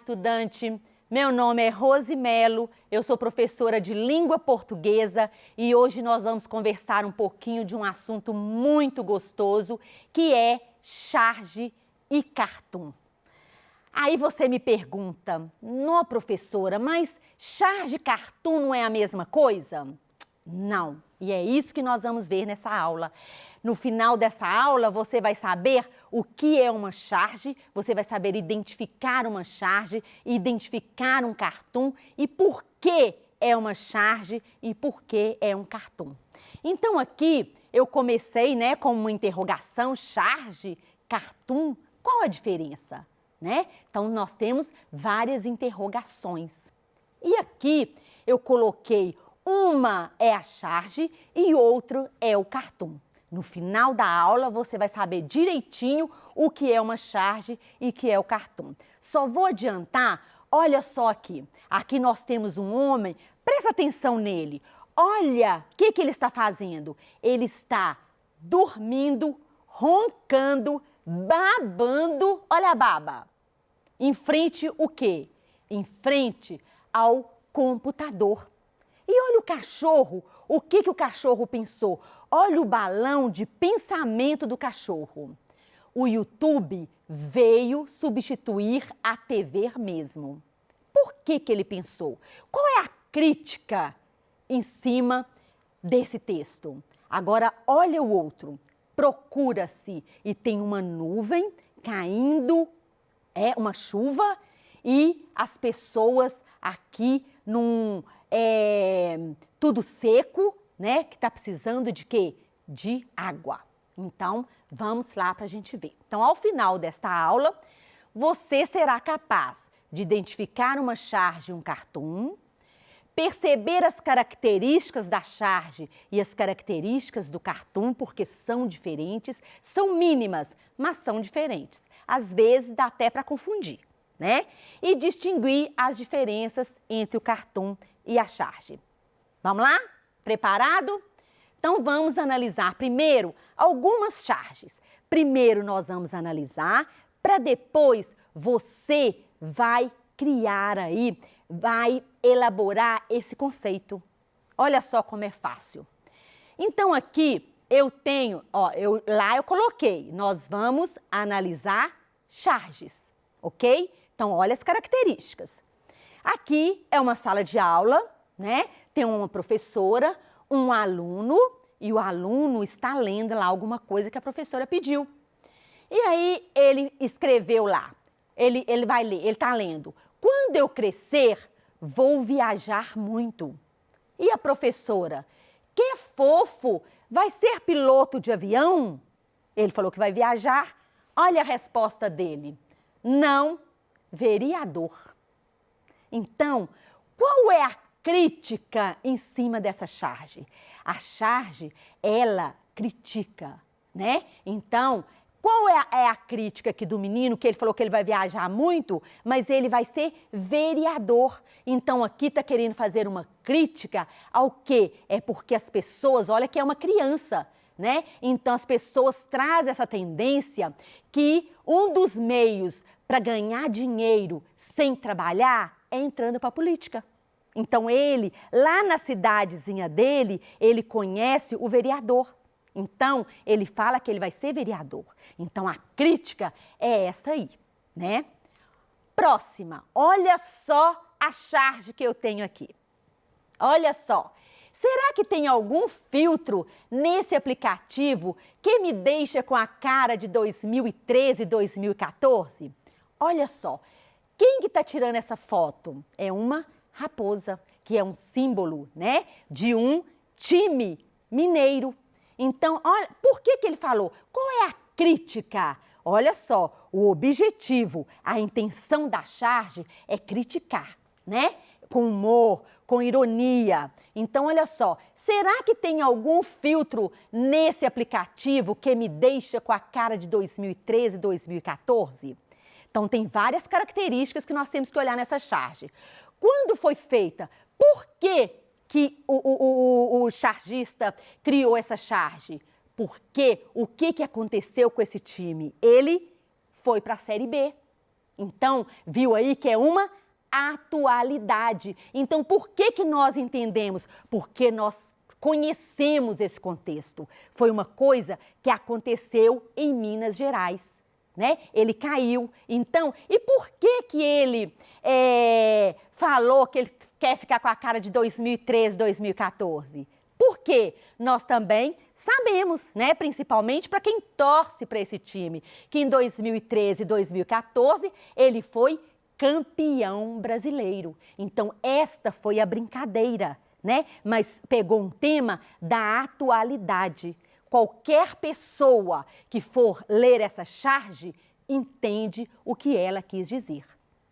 estudante! Meu nome é Rose Melo, eu sou professora de língua portuguesa e hoje nós vamos conversar um pouquinho de um assunto muito gostoso, que é charge e cartoon. Aí você me pergunta, não, professora, mas charge e cartoon não é a mesma coisa? Não, e é isso que nós vamos ver nessa aula. No final dessa aula, você vai saber o que é uma charge, você vai saber identificar uma charge, identificar um cartoon e por que é uma charge e por que é um cartoon. Então aqui eu comecei, com uma interrogação, charge, cartoon, qual a diferença? Então nós temos várias interrogações. E aqui eu coloquei uma é a charge e outro é o cartoon. No final da aula, você vai saber direitinho o que é uma charge e o que é o cartoon. Só vou adiantar, olha só aqui. Aqui nós temos um homem, presta atenção nele. Olha o que ele está fazendo. Ele está dormindo, roncando, babando. Olha a baba. Em frente o quê? Em frente ao computador. E olha o cachorro, o que o cachorro pensou? Olha o balão de pensamento do cachorro. O YouTube veio substituir a TV mesmo. Por que ele pensou? Qual é a crítica em cima desse texto? Agora, olha o outro. Procura-se e tem uma nuvem caindo, uma chuva, e as pessoas aqui tudo seco, que está precisando de quê? De água. Então, vamos lá para a gente ver. Então, ao final desta aula, você será capaz de identificar uma charge e um cartoon, perceber as características da charge e as características do cartoon, porque são diferentes, são mínimas, mas são diferentes. Às vezes, dá até para confundir, E distinguir as diferenças entre o cartoon e a charge. Vamos lá? Preparado? Então, vamos analisar primeiro algumas charges. Primeiro nós vamos analisar, para depois você vai criar aí, vai elaborar esse conceito. Olha só como é fácil. Então, aqui eu tenho, lá eu coloquei, nós vamos analisar charges, ok? Então, olha as características. Aqui é uma sala de aula, Tem uma professora, um aluno, e o aluno está lendo lá alguma coisa que a professora pediu. E aí ele escreveu lá, ele vai ler, ele está lendo. Quando eu crescer, vou viajar muito. E a professora, que fofo, vai ser piloto de avião? Ele falou que vai viajar. Olha a resposta dele. Não, vereador. Então, qual é a crítica em cima dessa charge? A charge, ela critica, Então, qual é a crítica aqui do menino, que ele falou que ele vai viajar muito, mas ele vai ser vereador. Então, aqui está querendo fazer uma crítica ao quê? É porque as pessoas, olha que é uma criança, Então, as pessoas trazem essa tendência que um dos meios para ganhar dinheiro sem trabalhar é entrando para a política. Então ele, lá na cidadezinha dele, ele conhece o vereador. Então ele fala que ele vai ser vereador. Então a crítica é essa aí, Próxima, olha só a charge que eu tenho aqui. Olha só. Será que tem algum filtro nesse aplicativo que me deixa com a cara de 2013, 2014? Olha só, quem que está tirando essa foto? É uma raposa, que é um símbolo, de um time mineiro. Então, olha, por que ele falou? Qual é a crítica? Olha só, o objetivo, a intenção da charge é criticar, Com humor, com ironia. Então, olha só, será que tem algum filtro nesse aplicativo que me deixa com a cara de 2013, 2014? Então, tem várias características que nós temos que olhar nessa charge. Quando foi feita? Por que o chargista criou essa charge? Porque o que aconteceu com esse time? Ele foi para a Série B. Então, viu aí que é uma atualidade. Então, por que nós entendemos? Porque nós conhecemos esse contexto. Foi uma coisa que aconteceu em Minas Gerais, né? Ele caiu. Então, e por que ele falou que ele quer ficar com a cara de 2013, 2014? Porque nós também sabemos, né, principalmente para quem torce para esse time, que em 2013 e 2014 ele foi campeão brasileiro. Então, esta foi a brincadeira, né? Mas pegou um tema da atualidade. Qualquer pessoa que for ler essa charge entende o que ela quis dizer.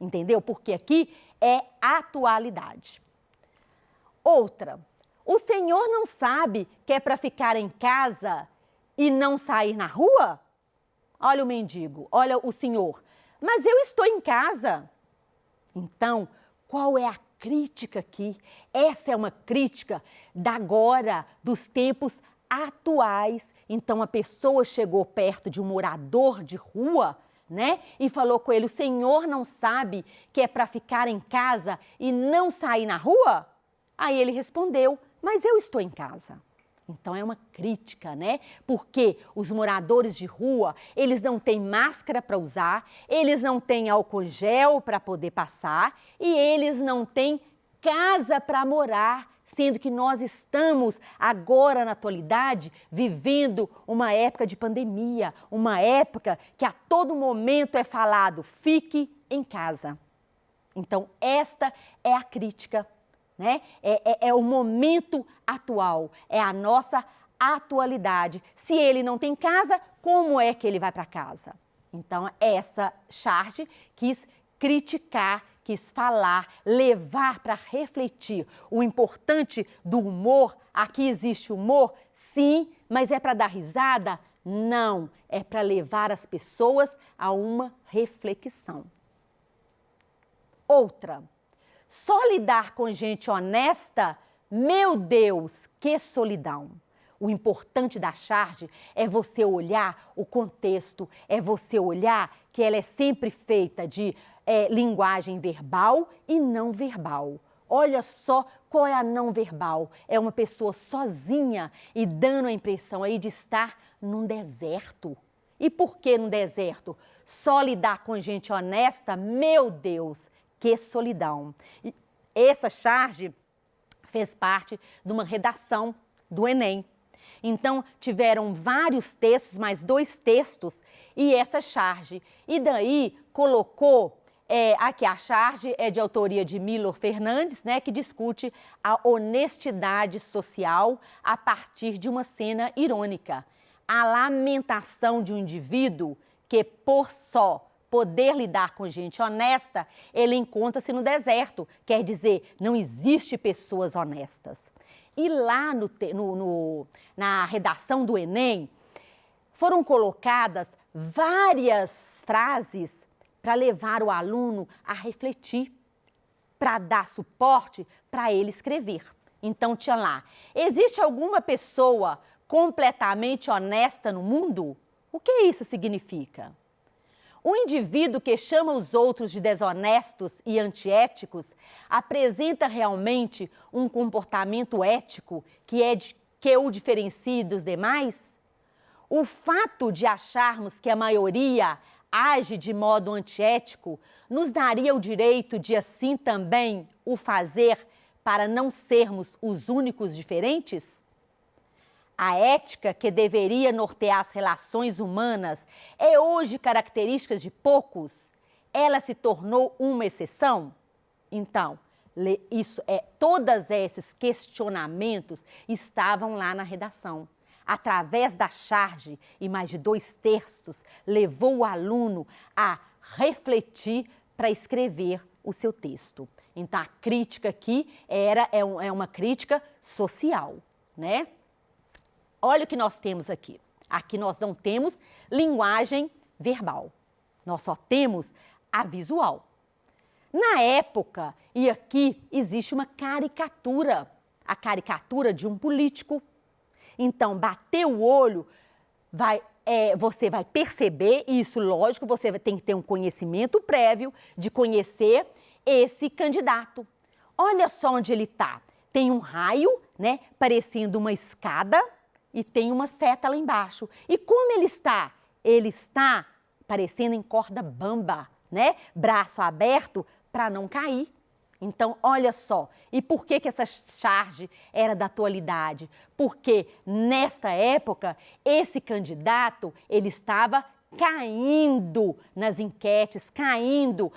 Entendeu? Porque aqui é atualidade. Outra. O senhor não sabe que é para ficar em casa e não sair na rua? Olha o mendigo, olha o senhor. Mas eu estou em casa. Então, qual é a crítica aqui? Essa é uma crítica da agora, dos tempos atuais. Então, a pessoa chegou perto de um morador de rua, né? E falou com ele, o senhor não sabe que é para ficar em casa e não sair na rua? Aí ele respondeu, mas eu estou em casa. Então, é uma crítica, né? Porque os moradores de rua, eles não têm máscara para usar, eles não têm álcool gel para poder passar e eles não têm casa para morar, sendo que nós estamos agora, na atualidade, vivendo uma época de pandemia, uma época que a todo momento é falado, fique em casa. Então, esta é a crítica, né? É o momento atual, é a nossa atualidade. Se ele não tem casa, como é que ele vai para casa? Então, essa charge quis criticar, quis falar, levar para refletir. O importante do humor, aqui existe humor? Sim, mas é para dar risada? Não, é para levar as pessoas a uma reflexão. Outra. Só lidar com gente honesta, meu Deus, que solidão. O importante da charge é você olhar o contexto, é você olhar que ela é sempre feita de linguagem verbal e não verbal. Olha só qual é a não verbal. É uma pessoa sozinha e dando a impressão aí de estar num deserto. E por que num deserto? Só lidar com gente honesta, meu Deus, que solidão. E essa charge fez parte de uma redação do Enem. Então, tiveram vários textos, mais 2 textos, e essa charge. E daí, colocou, aqui a charge é de autoria de Milor Fernandes, né, que discute a honestidade social a partir de uma cena irônica. A lamentação de um indivíduo que, por só poder lidar com gente honesta, ele encontra-se no deserto. Quer dizer, não existe pessoas honestas. E lá na redação do Enem, foram colocadas várias frases para levar o aluno a refletir, para dar suporte para ele escrever. Então, tinha lá, existe alguma pessoa completamente honesta no mundo? O que isso significa? O indivíduo que chama os outros de desonestos e antiéticos apresenta realmente um comportamento ético que o diferencia dos demais? O fato de acharmos que a maioria age de modo antiético nos daria o direito de assim também o fazer para não sermos os únicos diferentes? A ética que deveria nortear as relações humanas é hoje característica de poucos? Ela se tornou uma exceção? Então, todos esses questionamentos estavam lá na redação. Através da charge e mais de 2 textos, levou o aluno a refletir para escrever o seu texto. Então, a crítica aqui é uma crítica social, né? Olha o que nós temos aqui. Aqui nós não temos linguagem verbal. Nós só temos a visual. Na época, e aqui existe uma caricatura. A caricatura de um político. Então, bater o olho, vai você vai perceber, e isso, lógico, você tem que ter um conhecimento prévio de conhecer esse candidato. Olha só onde ele está. Tem um raio, né, parecendo uma escada, e tem uma seta lá embaixo. E como ele está? Ele está parecendo em corda bamba, né? Braço aberto para não cair. Então, olha só, e por que essa charge era da atualidade? Porque, nesta época, esse candidato, ele estava caindo nas enquetes, caindo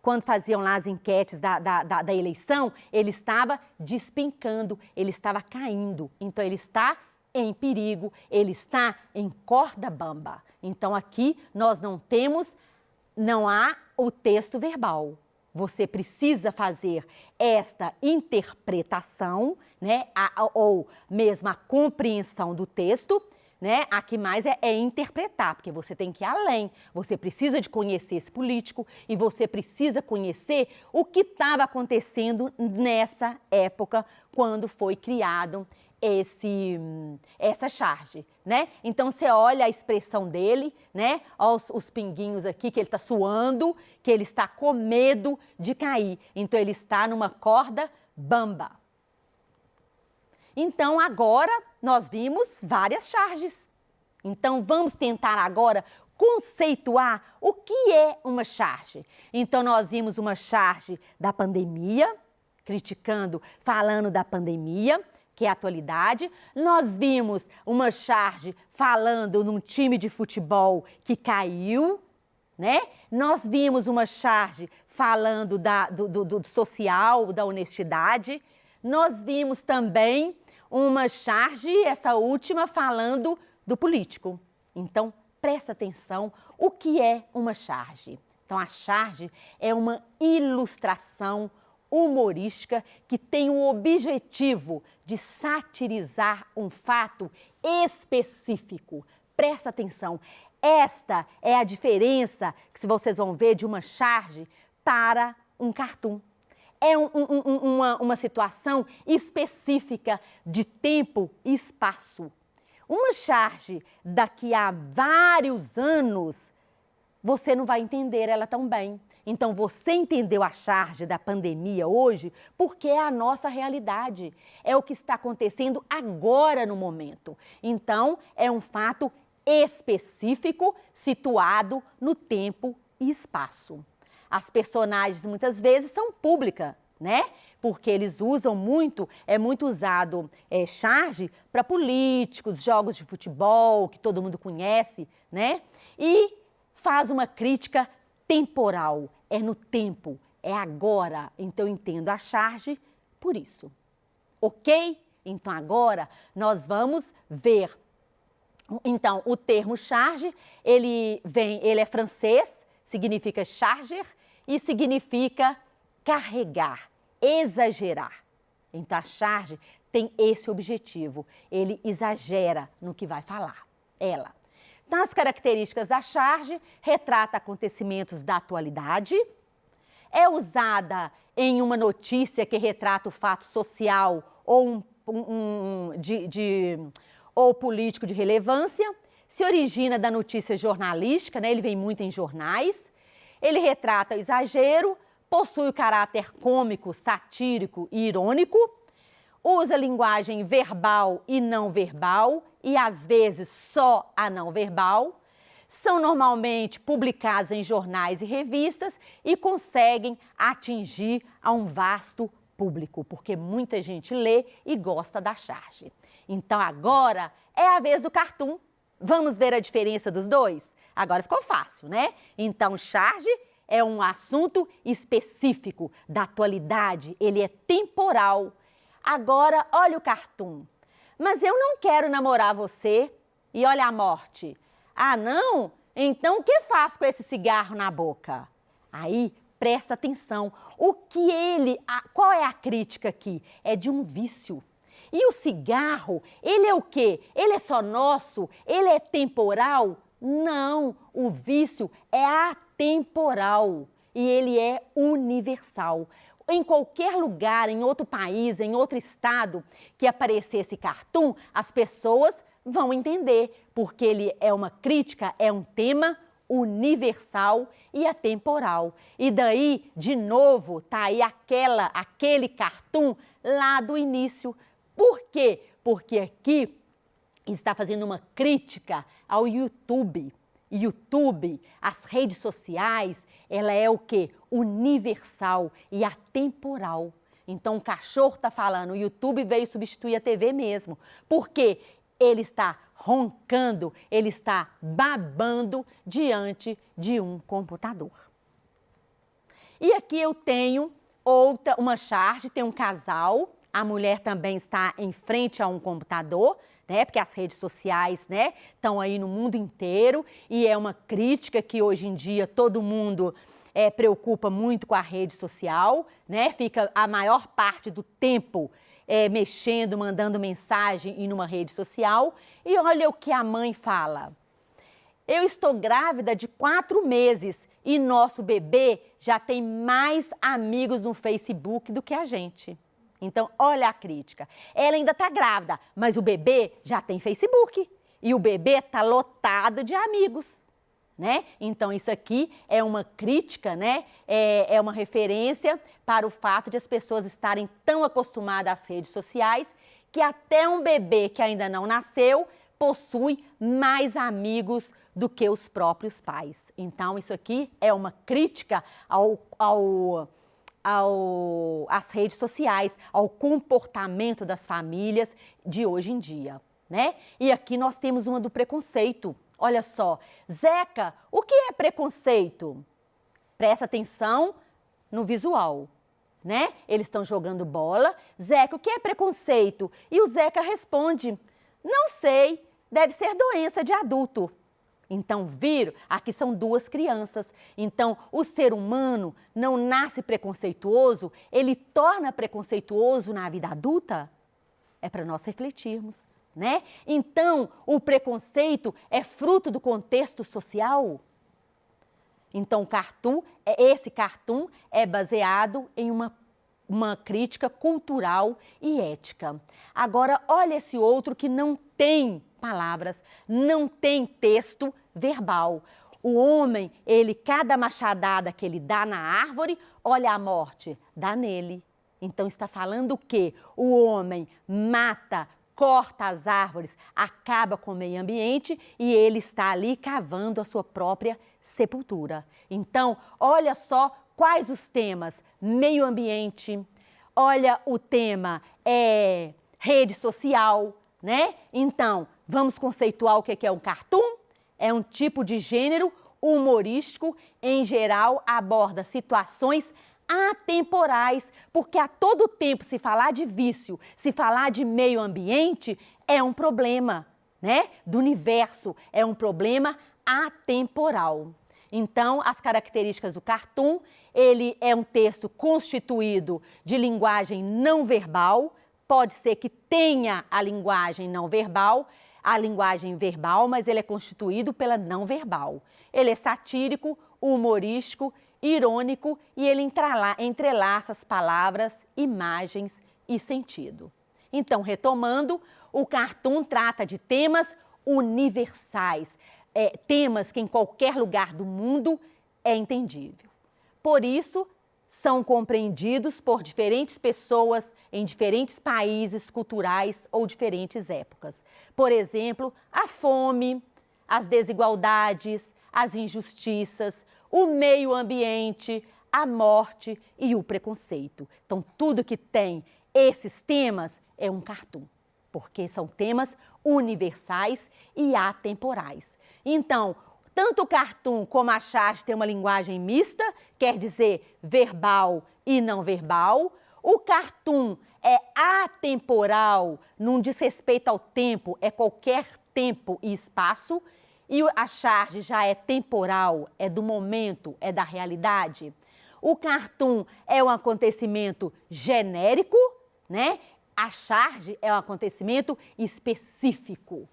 quando faziam lá as enquetes da eleição, ele estava despencando, ele estava caindo. Então, ele está em perigo, ele está em corda bamba. Então, aqui nós não há o texto verbal. Você precisa fazer esta interpretação, né, ou mesmo a compreensão do texto, né? Aqui mais é interpretar, porque você tem que ir além. Você precisa de conhecer esse político e você precisa conhecer o que estava acontecendo nessa época, quando foi criado essa charge, né? Então, você olha a expressão dele, né? Olha os pinguinhos aqui, que ele está suando, que ele está com medo de cair. Então, ele está numa corda bamba. Então, agora, nós vimos várias charges. Então, vamos tentar agora conceituar o que é uma charge. Então, nós vimos uma charge da pandemia, falando da pandemia, que é a atualidade. Nós vimos uma charge falando num time de futebol que caiu, né? Nós vimos uma charge falando do social, da honestidade. Nós vimos também uma charge, essa última, falando do político. Então, presta atenção, o que é uma charge? Então, a charge é uma ilustração humorística que tem o objetivo de satirizar um fato específico. Presta atenção, esta é a diferença que vocês vão ver de uma charge para um cartoon. É uma situação específica de tempo e espaço. Uma charge daqui a vários anos, você não vai entender ela tão bem. Então, você entendeu a charge da pandemia hoje porque é a nossa realidade. É o que está acontecendo agora no momento. Então, é um fato específico, situado no tempo e espaço. As personagens, muitas vezes, são públicas, né? Porque eles usam muito, é muito usado charge para políticos, jogos de futebol, que todo mundo conhece, né? E faz uma crítica temporal, é no tempo, é agora. Então, eu entendo a charge por isso. Ok? Então, agora, nós vamos ver. Então, o termo charge, ele é francês, significa charger e significa carregar, exagerar. Então, a charge tem esse objetivo, ele exagera no que vai falar, ela. Então, as características da charge, retrata acontecimentos da atualidade, é usada em uma notícia que retrata o fato social ou ou político de relevância, se origina da notícia jornalística, né? Ele vem muito em jornais, ele retrata o exagero, possui o caráter cômico, satírico e irônico, usa linguagem verbal e não verbal e, às vezes, só a não verbal, são normalmente publicados em jornais e revistas e conseguem atingir a um vasto público, porque muita gente lê e gosta da charge. Então, agora é a vez do cartoon. Vamos ver a diferença dos dois? Agora ficou fácil, né? Então, charge é um assunto específico da atualidade, ele é temporal. Agora, olha o cartoon. Mas eu não quero namorar você. E olha a morte. Ah, não? Então, o que faz com esse cigarro na boca? Aí, presta atenção. Qual é a crítica aqui? É de um vício. E o cigarro, ele é o quê? Ele é só nosso? Ele é temporal? Não, o vício é atemporal e ele é universal. Em qualquer lugar, em outro país, em outro estado que aparecer esse cartoon, as pessoas vão entender, porque ele é uma crítica, é um tema universal e atemporal. E daí, de novo, tá aí aquele cartoon lá do início. Por quê? Porque aqui está fazendo uma crítica ao YouTube. YouTube, as redes sociais, ela é o quê? Universal e atemporal. Então, o cachorro está falando, o YouTube veio substituir a TV mesmo. Por quê? Ele está roncando, ele está babando diante de um computador. E aqui eu tenho uma charge, tem um casal, a mulher também está em frente a um computador, né? Porque as redes sociais, né, estão aí no mundo inteiro e é uma crítica que hoje em dia todo mundo preocupa muito com a rede social, né? Fica a maior parte do tempo mexendo, mandando mensagem em uma rede social. E olha o que a mãe fala. Eu estou grávida de 4 meses e nosso bebê já tem mais amigos no Facebook do que a gente. Então, olha a crítica. Ela ainda está grávida, mas o bebê já tem Facebook. E o bebê está lotado de amigos, né? Então, isso aqui é uma crítica, né? É uma referência para o fato de as pessoas estarem tão acostumadas às redes sociais que até um bebê que ainda não nasceu possui mais amigos do que os próprios pais. Então, isso aqui é uma crítica às redes sociais, ao comportamento das famílias de hoje em dia, né? E aqui nós temos uma do preconceito. Olha só, Zeca, o que é preconceito? Presta atenção no visual, né? Eles estão jogando bola. Zeca, o que é preconceito? E o Zeca responde, não sei, deve ser doença de adulto. Então, viram? Aqui são 2 crianças. Então, o ser humano não nasce preconceituoso, ele torna preconceituoso na vida adulta? É para nós refletirmos, né? Então, o preconceito é fruto do contexto social? Então, esse cartoon é baseado em uma crítica cultural e ética. Agora, olha esse outro que não tem palavras, não tem texto verbal. O homem, cada machadada que ele dá na árvore, olha a morte, dá nele. Então está falando o quê? O homem mata, corta as árvores, acaba com o meio ambiente e ele está ali cavando a sua própria sepultura. Então, olha só quais os temas: meio ambiente, olha o tema rede social, né? Então, vamos conceituar o que é um cartoon? É um tipo de gênero humorístico, em geral aborda situações atemporais, porque a todo tempo se falar de vício, se falar de meio ambiente, é um problema, né? Do universo, é um problema atemporal. Então, as características do cartoon, ele é um texto constituído de linguagem não verbal, pode ser que tenha a linguagem não verbal, a linguagem verbal, mas ele é constituído pela não verbal. Ele é satírico, humorístico, irônico e ele entrelaça as palavras, imagens e sentido. Então, retomando, o cartoon trata de temas universais, temas que em qualquer lugar do mundo é entendível. Por isso, são compreendidos por diferentes pessoas em diferentes países culturais ou diferentes épocas. Por exemplo, a fome, as desigualdades, as injustiças, o meio ambiente, a morte e o preconceito. Então, tudo que tem esses temas é um cartoon, porque são temas universais e atemporais. Então, tanto o cartoon como a charge tem uma linguagem mista, quer dizer verbal e não verbal. O cartoon é atemporal, não diz respeito ao tempo, é qualquer tempo e espaço. E a charge já é temporal, é do momento, é da realidade. O cartoon é um acontecimento genérico, né? A charge é um acontecimento específico.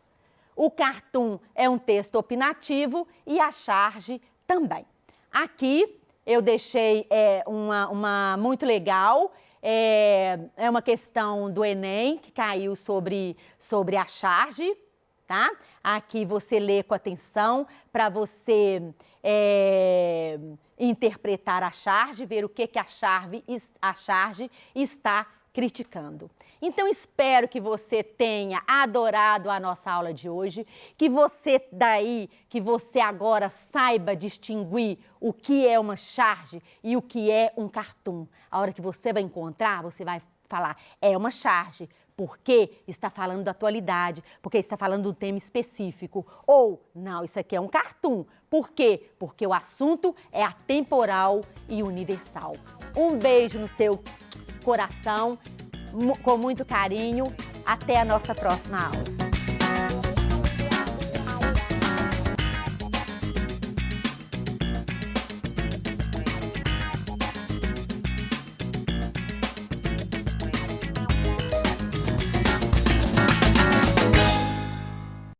O cartoon é um texto opinativo e a charge também. Aqui eu deixei uma muito legal, é uma questão do Enem que caiu sobre a charge. tá? Aqui você lê com atenção para você interpretar a charge, ver o que a charge está criticando. Então, espero que você tenha adorado a nossa aula de hoje, que você agora saiba distinguir o que é uma charge e o que é um cartoon. A hora que você vai encontrar, você vai falar, é uma charge, porque está falando da atualidade, porque está falando de um tema específico. Ou, não, isso aqui é um cartoon. Por quê? Porque o assunto é atemporal e universal. Um beijo no seu coração, com muito carinho. Até a nossa próxima aula.